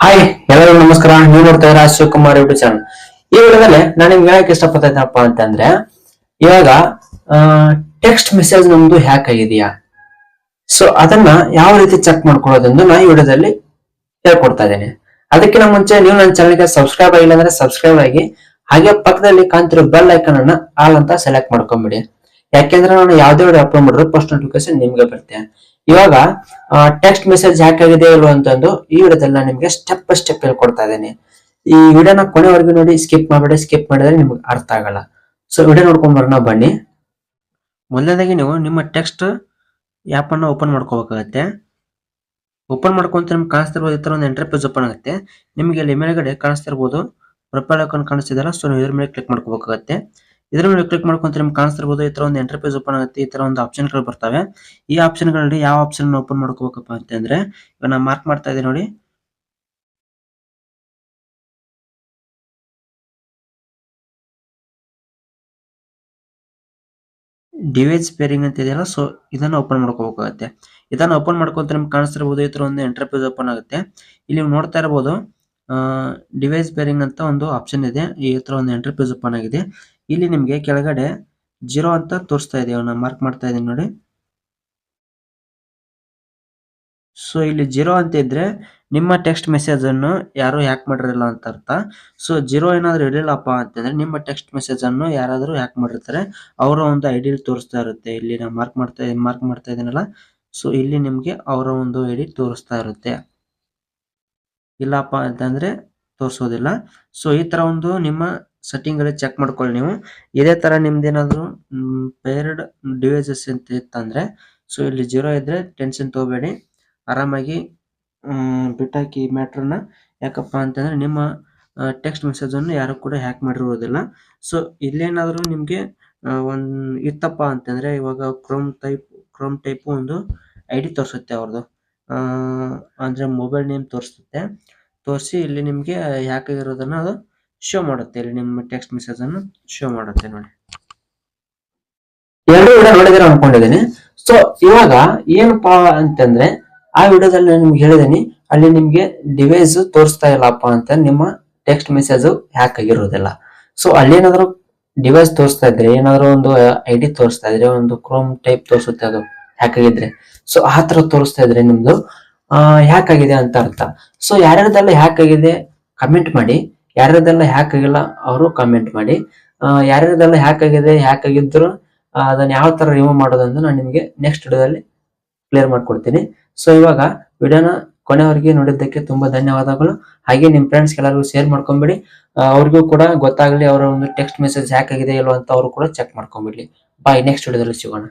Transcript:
Hi ಎಲ್ಲರಿಗೂ ನಮಸ್ಕಾರ. ನೀವು ನೋಡ್ತಾ ಇದ್ದೀರಾ ಶಿವಕುಮಾರ್ ಯೂಟ್ಯೂಬ್ ಚಾನಲ್. ಈ ವಿಡಿಯೋದಲ್ಲಿ ನಾನು ನಿಮ್ಗೆ ಹೇಳಕ್ ಇಷ್ಟಪಡ್ತೇನಪ್ಪ ಅಂತಂದ್ರೆ, ಇವಾಗ ಟೆಕ್ಸ್ಟ್ ಮೆಸೇಜ್ ನಮ್ದು ಹ್ಯಾಕ್ ಆಗಿದೆಯಾ, ಸೊ ಅದನ್ನ ಯಾವ ರೀತಿ ಚೆಕ್ ಮಾಡ್ಕೊಳ್ಳೋದೆಂದು ನಾನು ಈ ವಿಡಿಯೋದಲ್ಲಿ ಹೇಳ್ಕೊಡ್ತಾ ಇದ್ದೇನೆ. ಅದಕ್ಕಿಂತ ಮುಂಚೆ ನೀವು ನನ್ನ ಚಾನಲ್ಗೆ ಸಬ್ಸ್ಕ್ರೈಬ್ ಆಗಿಲ್ಲ ಅಂದ್ರೆ ಸಬ್ಸ್ಕ್ರೈಬ್ ಆಗಿ, ಹಾಗೆ ಪಕ್ಕದಲ್ಲಿ ಕಾಣ್ತಿರೋ ಬೆಲ್ ಐಕನ್ ಅನ್ನ ಆಲ್ ಅಂತ ಸೆಲೆಕ್ಟ್ ಮಾಡ್ಕೊಂಬಿಡಿ. ಯಾಕೆಂದ್ರೆ ನಾನು ಯಾವ್ದೇ ವಿಡಿಯೋ ಅಪ್ಲೋಡ್ ಮಾಡಿದ್ರು ಫಸ್ಟ್ ನೋಟಿಫಿಕೇಶನ್ ನಿಮ್ಗೆ ಬರುತ್ತೆ. ಇವಾಗ ಟೆಕ್ಸ್ಟ್ ಮೆಸೇಜ್ ಹ್ಯಾಕ್ ಆಗಿದೆ ಇಲ್ವ ಅಂತಂದು ಈ ವಿಡಿಯೋದಲ್ಲಿ ನಾನು ನಿಮ್ಗೆ ಸ್ಟೆಪ್ ಬೈ ಸ್ಟೆಪ್ ಹೇಳ್ಕೊಡ್ತಾ ಇದ್ದೇನೆ. ಈ ವಿಡಿಯೋನ ಕೊನೆವರೆಗೂ ನೋಡಿ, ಸ್ಕಿಪ್ ಮಾಡಬೇಡಿ. ಸ್ಕಿಪ್ ಮಾಡಿದ್ರೆ ನಿಮ್ಗೆ ಅರ್ಥ ಆಗಲ್ಲ. ಸೊ ವಿಡಿಯೋ ನೋಡ್ಕೊಂಡ್ ಬರೋಣ ಬನ್ನಿ. ಮೊದಲನೇದಾಗಿ ನೀವು ನಿಮ್ಮ ಟೆಕ್ಸ್ಟ್ ಆ್ಯಪ್ ಅನ್ನ ಓಪನ್ ಮಾಡ್ಕೋಬೇಕಾಗತ್ತೆ. ಓಪನ್ ಮಾಡ್ಕೊಂತ ನಿಮ್ಗೆ ಕಾಣಿಸ್ತಿರ್ಬೋದು, ಈ ತರ ಒಂದು ಎಂಟ್ರಿ ಪೇಜ್ ಓಪನ್ ಆಗುತ್ತೆ. ನಿಮ್ಗೆ ಇಲ್ಲಿ ಮೇಲ್ಗಡೆ ಕಾಣಿಸ್ತಿರ್ಬೋದು ಪ್ರೊಫೈಲ್ ಐಕಾನ್ ಕಾಣಿಸ್ತಿದೆಯಲ್ಲ, ಸೊ ನೀವು ಇದ್ರ ಮೇಲೆ ಕ್ಲಿಕ್ ಮಾಡ್ಕೋಬೇಕಾಗತ್ತೆ. ಇದ್ರ ಮೇಲೆ ಕ್ಲಿಕ್ ಮಾಡ್ಕೊಂತ ನಿಮ್ಗೆ ಕಾಣಿಸ್ತಿರ್ಬೋದು ಈ ತರ ಒಂದು ಎಂಟ್ರಿ ಪೇಜ್ ಓಪನ್ ಆಗುತ್ತೆ. ಈ ತರ ಒಂದು ಆಪ್ಷನ್ ಗಳು ಬರ್ತವೆ. ಈ ಆಪ್ಷನ್ ಗಳಲ್ಲಿ ಯಾವ ಆಪ್ಷನ್ ಓಪನ್ ಮಾಡ್ಕೋಬೇಕಪ್ಪ ಅಂತಂದ್ರೆ, ಇವಾಗ ನಾನು ಮಾರ್ಕ್ ಮಾಡ್ತಾ ಇದ್ದೀನಿ ನೋಡಿ, ಡಿವೈಸ್ ಪೇರಿಂಗ್ ಅಂತ ಇದೆಯಲ್ಲ, ಸೊ ಇದನ್ನ ಓಪನ್ ಮಾಡ್ಕೋಬೇಕಾಗುತ್ತೆ. ಇದನ್ನ ಓಪನ್ ಮಾಡ್ಕೊಂತ ನಿಮ್ಗೆ ಕಾಣಿಸ್ತಿರ್ಬೋದು ಈ ತರ ಒಂದು ಎಂಟ್ರಿ ಪೇಜ್ ಓಪನ್ ಆಗುತ್ತೆ. ಇಲ್ಲಿ ನೀವು ನೋಡ್ತಾ ಇರಬಹುದು ಡಿವೈಸ್ ಪೇರಿಂಗ್ ಅಂತ ಒಂದು ಆಪ್ಷನ್ ಇದೆ. ಈ ತರ ಒಂದು ಎಂಟ್ರಿ ಪೇಜ್ ಓಪನ್ ಆಗಿದೆ. ಇಲ್ಲಿ ನಿಮ್ಗೆ ಕೆಳಗಡೆ 0 ಅಂತ ತೋರಿಸ್ತಾ ಇದೆ. ನಾನು ಮಾರ್ಕ್ ಮಾಡ್ತಾ ಇದ್ದೀನಿ ನೋಡಿ. ಸೊ ಇಲ್ಲಿ 0 ಅಂತ ಇದ್ರೆ ನಿಮ್ಮ ಟೆಕ್ಸ್ಟ್ ಮೆಸೇಜ್ ಅನ್ನು ಯಾರು ಹ್ಯಾಕ್ ಮಾಡಿರಲ್ಲ ಅಂತ ಅರ್ಥ. ಸೊ 0 ಏನಾದ್ರು ಇರಲಿಲ್ಲಪ್ಪ ಅಂತಂದ್ರೆ ನಿಮ್ಮ ಟೆಕ್ಸ್ಟ್ ಮೆಸೇಜ್ ಅನ್ನು ಯಾರಾದ್ರೂ ಹ್ಯಾಕ್ ಮಾಡಿರ್ತಾರೆ, ಅವರ ಒಂದು ಐಡಿ ತೋರಿಸ್ತಾ ಇರುತ್ತೆ. ಇಲ್ಲಿ ನಾನು ಮಾರ್ಕ್ ಮಾಡ್ತಾ ಇದ್ದೀನಲ್ಲ, ಸೊ ಇಲ್ಲಿ ನಿಮ್ಗೆ ಅವರ ಒಂದು ಐಡಿ ತೋರಿಸ್ತಾ ಇರುತ್ತೆ. ಇಲ್ಲಪ್ಪ ಅಂತಂದ್ರೆ ತೋರಿಸೋದಿಲ್ಲ. ಸೊ ಈ ತರ ಒಂದು ನಿಮ್ಮ ಸೆಟ್ಟಿಂಗ್ ಅಲ್ಲಿ ಚೆಕ್ ಮಾಡ್ಕೊಳ್ಳಿ ನೀವು. ಇದೇ ತರ ನಿಮ್ದೇನಾದ್ರು ಪೇರ್ಡ್ ಡಿವೈಸಸ್ ಅಂತ ಇತ್ತಂದ್ರೆ, ಸೊ ಇಲ್ಲಿ 0 ಇದ್ರೆ ಟೆನ್ಷನ್ ತಗೋಬೇಡಿ, ಆರಾಮಾಗಿ ಬಿಟ್ಟಾಕಿ ಮ್ಯಾಟ್ರನ್ನ. ಯಾಕಪ್ಪ ಅಂತಂದ್ರೆ ನಿಮ್ಮ ಟೆಕ್ಸ್ಟ್ ಮೆಸೇಜ್ ಅನ್ನು ಯಾರು ಕೂಡ ಹ್ಯಾಕ್ ಮಾಡಿರುವುದಿಲ್ಲ. ಸೊ ಇಲ್ಲೇನಾದ್ರೂ ನಿಮ್ಗೆ ಒಂದ್ ಇತ್ತಪ್ಪ ಅಂತಂದ್ರೆ, ಇವಾಗ ಕ್ರೋಮ್ ಟೈಪ್ ಒಂದು ಐಡಿ ತೋರಿಸುತ್ತೆ ಅವ್ರದ್ದು, ಅಂದ್ರೆ ಮೊಬೈಲ್ ನೇಮ್ ತೋರಿಸಿ ಇಲ್ಲಿ ನಿಮ್ಗೆ ಹ್ಯಾಕ್ ಆಗಿರೋದನ್ನ ಅದು ಶೋ ಮಾಡುತ್ತೆ. ಇಲ್ಲಿ ನಿಮ್ಮ ಟೆಕ್ಸ್ಟ್ ಮೆಸೇಜ್ ಅನ್ನು ಶೋ ಮಾಡುತ್ತೆ ನೋಡಿ. ಎರಡು ವಿಡಿಯೋ ನೋಡಿದ್ರೆ ಅನ್ಕೊಂಡಿದ್ದೀನಿ. ಸೊ ಇವಾಗ ಏನಪ್ಪಾ ಅಂತಂದ್ರೆ, ಆ ವಿಡಿಯೋದಲ್ಲಿ ನಾನು ನಿಮ್ಗೆ ಹೇಳಿದೀನಿ, ಅಲ್ಲಿ ನಿಮ್ಗೆ ಡಿವೈಸ್ ತೋರಿಸ್ತಾ ಇಲ್ಲಪ್ಪ ಅಂತ ನಿಮ್ಮ ಟೆಕ್ಸ್ಟ್ ಮೆಸೇಜ್ ಹ್ಯಾಕ್ ಆಗಿರೋದಿಲ್ಲ. ಸೊ ಅಲ್ಲಿ ಏನಾದ್ರು ಡಿವೈಸ್ ತೋರಿಸ್ತಾ ಇದ್ರೆ, ಏನಾದ್ರು ಒಂದು ಐಡಿ ತೋರಿಸ್ತಾ ಇದ್ರೆ, ಒಂದು ಕ್ರೋಮ್ ಟೈಪ್ ತೋರಿಸುತ್ತೆ ಅದು ಹ್ಯಾಕ್ ಆಗಿದ್ರೆ, ಸೊ ಆ ತರ ತೋರಿಸ್ತಾ ಇದ್ರೆ ನಿಮ್ದು ಹ್ಯಾಕ್ ಆಗಿದೆ ಅಂತ ಅರ್ಥ. ಸೊ ಯಾರ್ಯಾರ್ದೆಲ್ಲ ಹ್ಯಾಕ್ ಆಗಿದೆ ಕಮೆಂಟ್ ಮಾಡಿ, ಯಾರ್ಯಾರ್ದೆಲ್ಲ ಹ್ಯಾಕ್ ಆಗಿಲ್ಲ ಅವರು ಕಮೆಂಟ್ ಮಾಡಿ. ಯಾರ್ಯಾರ್ದೆಲ್ಲ ಹ್ಯಾಕ್ ಆಗಿದೆ, ಹ್ಯಾಕ್ ಆಗಿದ್ರು ಅದನ್ನ ಯಾವ ತರ ರಿಮೂವ್ ಮಾಡೋದಂತ ನಾನು ನಿಮ್ಗೆ ನೆಕ್ಸ್ಟ್ ವಿಡಿಯೋದಲ್ಲಿ ಕ್ಲಿಯರ್ ಮಾಡ್ಕೊಡ್ತೀನಿ. ಸೊ ಇವಾಗ ವಿಡಿಯೋನ ಕೊನೆವರೆಗೆ ನೋಡಿದ್ದಕ್ಕೆ ತುಂಬಾ ಧನ್ಯವಾದಗಳು. ಹಾಗೆ ನಿಮ್ ಫ್ರೆಂಡ್ಸ್ ಎಲ್ಲರಿಗೂ ಶೇರ್ ಮಾಡ್ಕೊಂಬಿಡಿ, ಅವ್ರಿಗೂ ಕೂಡ ಗೊತ್ತಾಗ್ಲಿ ಅವರ ಒಂದು ಟೆಕ್ಸ್ಟ್ ಮೆಸೇಜ್ ಹ್ಯಾಕ್ ಆಗಿದೆ ಇಲ್ವಾ ಅಂತ ಅವರು ಕೂಡ ಚೆಕ್ ಮಾಡ್ಕೊಂಬಿಡ್ಲಿ. ಬಾಯ್, ನೆಕ್ಸ್ಟ್ ವಿಡಿಯೋದಲ್ಲಿ ಸಿಗೋಣ.